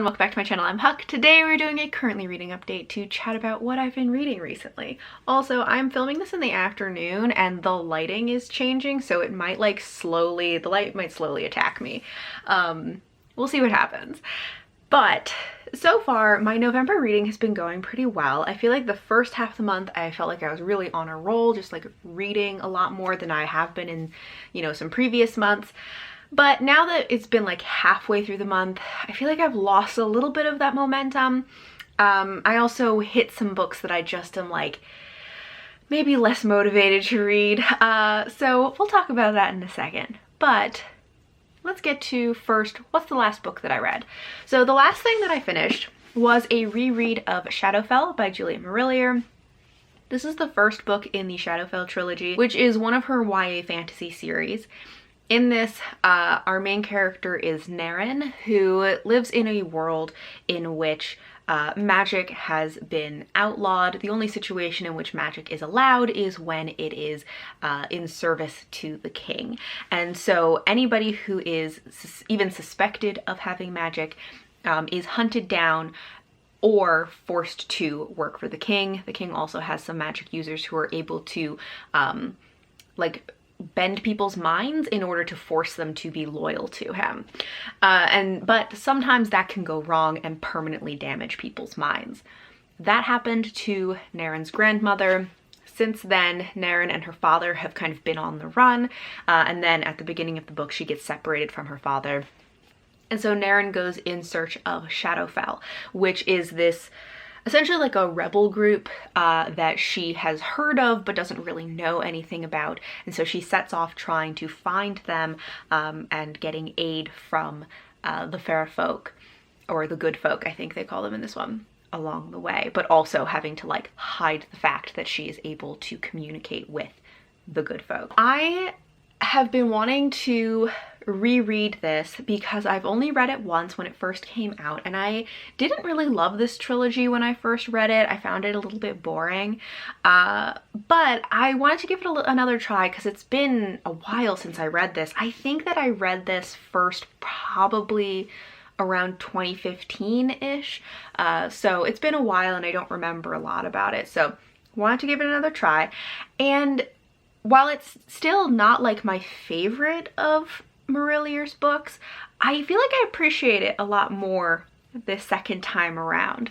everyone, welcome back to my channel. I'm Huck. Today we're doing a currently reading update to chat about what I've been reading recently. Also, I'm filming this in the afternoon and the lighting is changing, so it might the light might slowly attack me. We'll see what happens. But so far, my November reading has been going pretty well. I feel like the first half of the month, I felt like I was really on a roll, just like reading a lot more than I have been in, some previous months. But now that it's been like halfway through the month, I feel like I've lost a little bit of that momentum. I also hit some books that I just am like maybe less motivated to read. So we'll talk about that in a second. But let's get to first, what's the last book that I read? So the last thing that I finished was a reread of Shadowfell by Julia Marillier. This is the first book in the Shadowfell trilogy, which is one of her YA fantasy series. In this, our main character is Naren, who lives in a world in which magic has been outlawed. The only situation in which magic is allowed is when it is in service to the king. And so anybody who is even suspected of having magic is hunted down or forced to work for the king. The king also has some magic users who are able to bend people's minds in order to force them to be loyal to him. But sometimes that can go wrong and permanently damage people's minds. That happened to Naren's grandmother. Since then, Naren and her father have kind of been on the run, and then at the beginning of the book she gets separated from her father. And so Naren goes in search of Shadowfell, which is this essentially like a rebel group that she has heard of but doesn't really know anything about. And so she sets off trying to find them and getting aid from the fair folk, or the good folk, I think they call them in this one, along the way, but also having to hide the fact that she is able to communicate with the good folk. I have been wanting to reread this because I've only read it once when it first came out, and I didn't really love this trilogy when I first read it. I found it a little bit boring, but I wanted to give it another try because it's been a while since I read this. I think that I read this first probably around 2015-ish, so it's been a while and I don't remember a lot about it, so wanted to give it another try. And while it's still not like my favorite of Marillier's books, I feel like I appreciate it a lot more this second time around,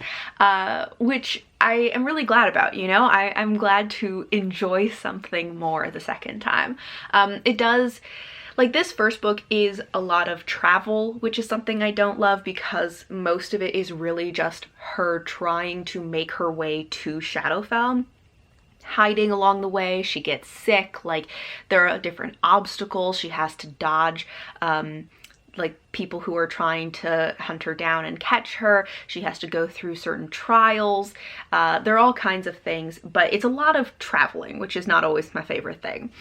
which I am really glad about, I'm glad to enjoy something more the second time. It does, this first book is a lot of travel, which is something I don't love because most of it is really just her trying to make her way to Shadowfell. Hiding along the way, she gets sick, there are different obstacles she has to dodge, people who are trying to hunt her down and catch her. She has to go through certain trials. There are all kinds of things, but it's a lot of traveling, which is not always my favorite thing.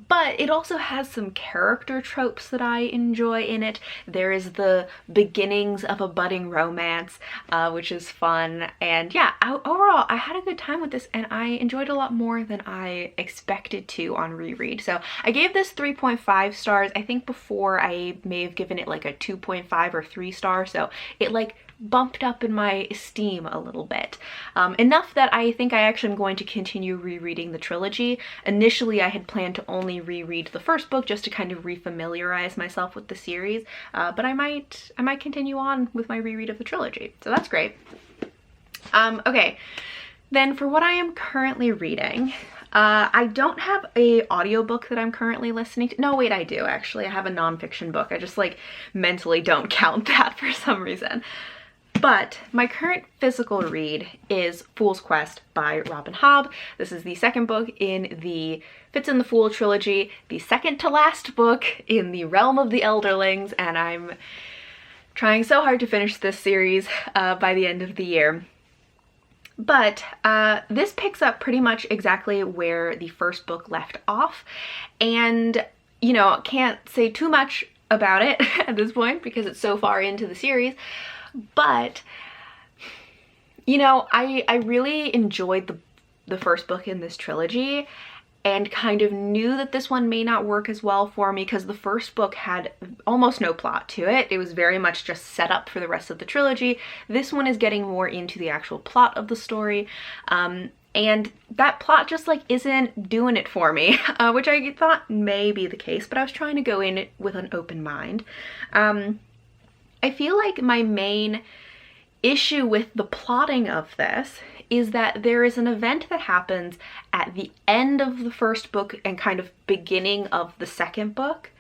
But it also has some character tropes that I enjoy in it. There is the beginnings of a budding romance, which is fun. And yeah, overall, I had a good time with this and I enjoyed it a lot more than I expected to on reread. So I gave this 3.5 stars. I think before I may have given it a 2.5 or 3 stars. So it bumped up in my esteem a little bit. Enough that I think I actually am going to continue rereading the trilogy. Initially, I had planned to only reread the first book just to kind of refamiliarize myself with the series, but I might continue on with my reread of the trilogy, so that's great. Okay, then for what I am currently reading, I don't have a audiobook that I'm currently listening to. No, wait, I do actually. I have a nonfiction book. I just mentally don't count that for some reason. But my current physical read is Fool's Quest by Robin Hobb. This is the second book in the Fitz and the Fool trilogy, the second to last book in the Realm of the Elderlings, and I'm trying so hard to finish this series by the end of the year. But this picks up pretty much exactly where the first book left off, and can't say too much about it at this point because it's so far into the series. But I really enjoyed the first book in this trilogy, and kind of knew that this one may not work as well for me because the first book had almost no plot to it. It was very much just set up for the rest of the trilogy. This one is getting more into the actual plot of the story. And that plot just like isn't doing it for me, which I thought may be the case, but I was trying to go in it with an open mind. I feel like my main issue with the plotting of this is that there is an event that happens at the end of the first book and kind of beginning of the second book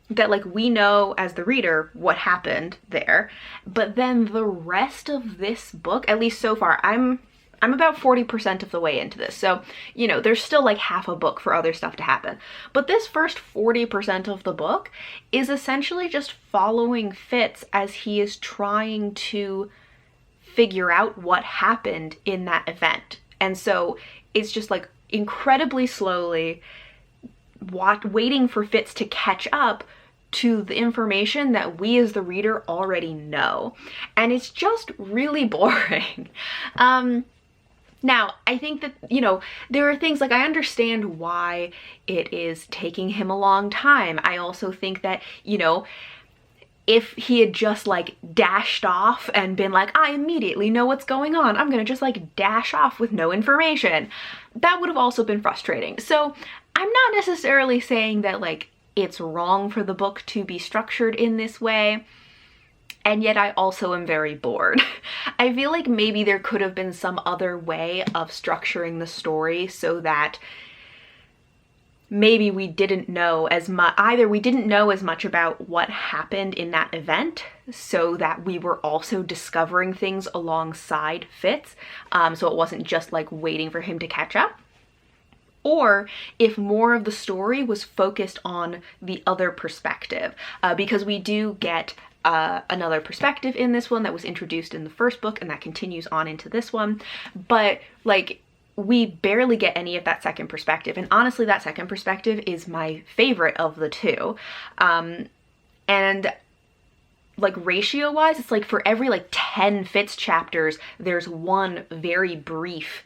that like we know as the reader what happened there, but then the rest of this book, at least so far, I'm about 40% of the way into this, so you know there's still like half a book for other stuff to happen, but this first 40% of the book is essentially just following Fitz as he is trying to figure out what happened in that event. And so it's just like incredibly slowly waiting for Fitz to catch up to the information that we as the reader already know, and it's just really boring. Now, I think that, you know, there are things like I understand why it is taking him a long time. I also think that, you know, if he had just like dashed off and been like, I immediately know what's going on, I'm gonna just like dash off with no information, that would have also been frustrating. So I'm not necessarily saying that like it's wrong for the book to be structured in this way, and yet I also am very bored. I feel like maybe there could have been some other way of structuring the story so that maybe we didn't know as much, either we didn't know as much about what happened in that event so that we were also discovering things alongside Fitz, so it wasn't just like waiting for him to catch up, or if more of the story was focused on the other perspective, because we do get another perspective in this one that was introduced in the first book and that continues on into this one, but like we barely get any of that second perspective, and honestly that second perspective is my favorite of the two. And like ratio wise, it's like for every like 10 Fitz chapters there's one very brief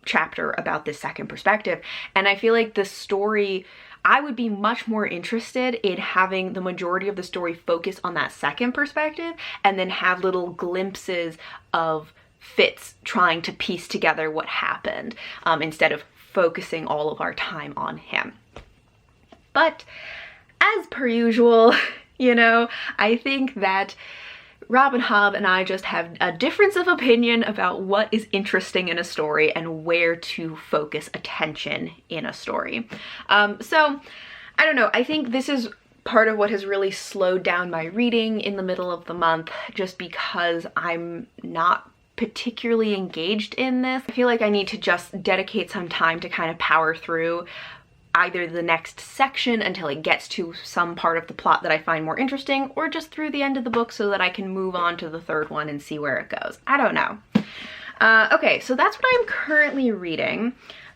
chapter about this second perspective, and I feel like the story, I would be much more interested in having the majority of the story focus on that second perspective and then have little glimpses of Fitz trying to piece together what happened, instead of focusing all of our time on him. But as per usual, you know, I think that Robin Hobb and I just have a difference of opinion about what is interesting in a story and where to focus attention in a story. So I don't know, I think this is part of what has really slowed down my reading in the middle of the month, just because I'm not particularly engaged in this. I feel like I need to just dedicate some time to kind of power through either the next section until it gets to some part of the plot that I find more interesting, or just through the end of the book so that I can move on to the third one and see where it goes. I don't know. Okay, so that's what I'm currently reading.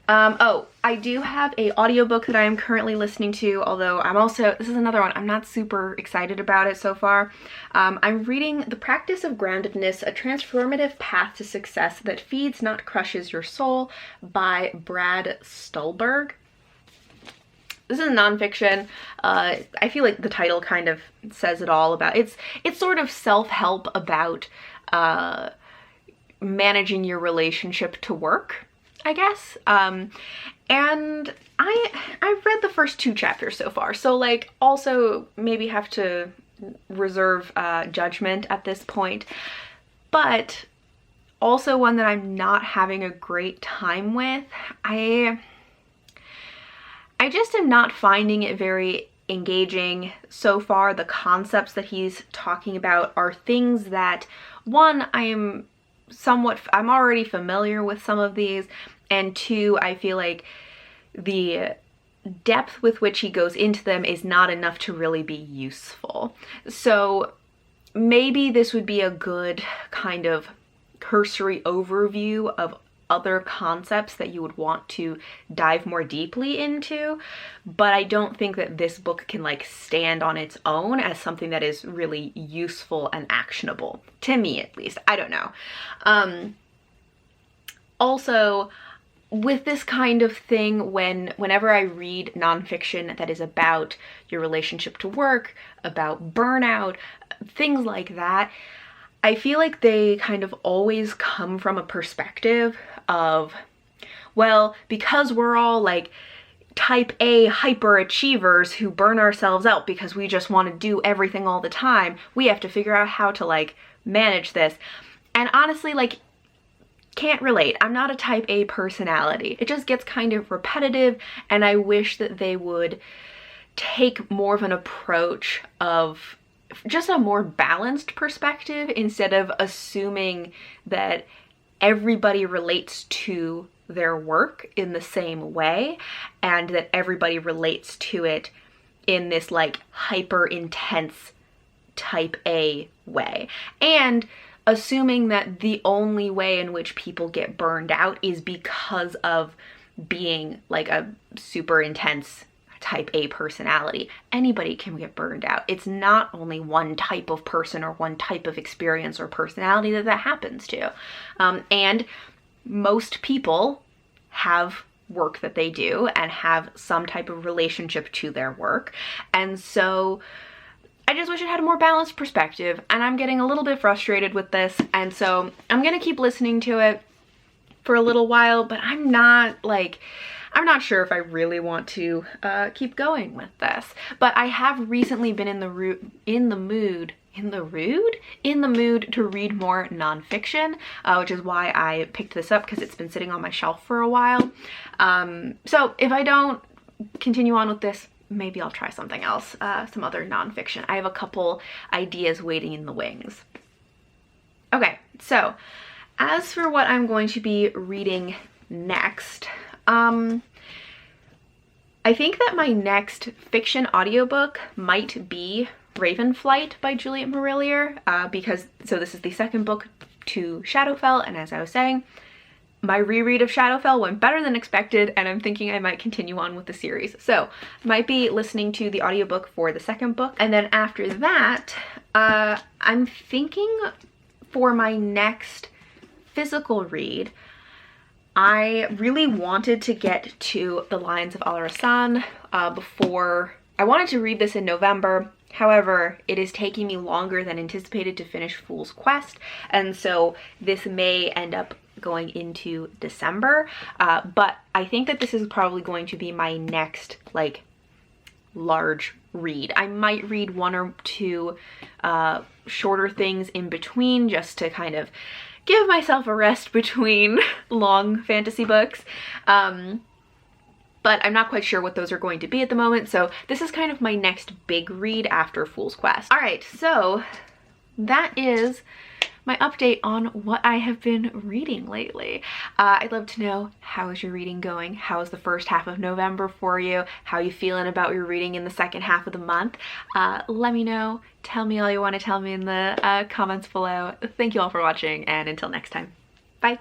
Oh, I do have a audiobook that I am currently listening to, although I'm also, this is another one, I'm not super excited about it so far. I'm reading The Practice of Groundedness, A Transformative Path to Success That Feeds Not Crushes Your Soul by Brad Stulberg. This is nonfiction. I feel like the title kind of says it all about, it's sort of self-help about managing your relationship to work, I guess. And I've read the first 2 chapters so far, so like also maybe have to reserve judgment at this point, but also one that I'm not having a great time with. I just am not finding it very engaging so far. The concepts that he's talking about are things that, one, I'm already familiar with some of these, and 2, I feel like the depth with which he goes into them is not enough to really be useful. So maybe this would be a good kind of cursory overview of other concepts that you would want to dive more deeply into, but I don't think that this book can like stand on its own as something that is really useful and actionable, to me at least. I don't know. Also, with this kind of thing, whenever I read nonfiction that is about your relationship to work, about burnout, things like that, I feel like they kind of always come from a perspective of, well, because we're all like type A hyperachievers who burn ourselves out because we just want to do everything all the time, we have to figure out how to like manage this. And honestly, like, can't relate. I'm not a type A personality. It just gets kind of repetitive, and I wish that they would take more of an approach of just a more balanced perspective instead of assuming that everybody relates to their work in the same way and that everybody relates to it in this like hyper intense type A way. And assuming that the only way in which people get burned out is because of being like a super intense type A personality. Anybody can get burned out. It's not only one type of person or one type of experience or personality that happens to. And most people have work that they do and have some type of relationship to their work. And so I just wish it had a more balanced perspective, and I'm getting a little bit frustrated with this, and so I'm gonna keep listening to it for a little while, but I'm not sure if I really want to keep going with this. But I have recently been in the mood to read more nonfiction, which is why I picked this up, because it's been sitting on my shelf for a while. So if I don't continue on with this, maybe I'll try something else, some other nonfiction. I have a couple ideas waiting in the wings. Okay, so as for what I'm going to be reading next, I think that my next fiction audiobook might be Ravenflight by Juliet Marillier, because this is the second book to Shadowfell, and as I was saying, my reread of Shadowfell went better than expected, and I'm thinking I might continue on with the series. So might be listening to the audiobook for the second book, and then after that, I'm thinking for my next physical read, I really wanted to get to The Lions of Al-Rassan before. I wanted to read this in November. However, it is taking me longer than anticipated to finish Fool's Quest, and so this may end up going into December, but I think that this is probably going to be my next like large read. I might read one or two shorter things in between just to kind of give myself a rest between long fantasy books, but I'm not quite sure what those are going to be at the moment, so this is kind of my next big read after Fool's Quest. All right, so that is my update on what I have been reading lately. I'd love to know, how is your reading going? How is the first half of November for you? How are you feeling about your reading in the second half of the month? Let me know. Tell me all you want to tell me in the comments below. Thank you all for watching, and until next time, bye.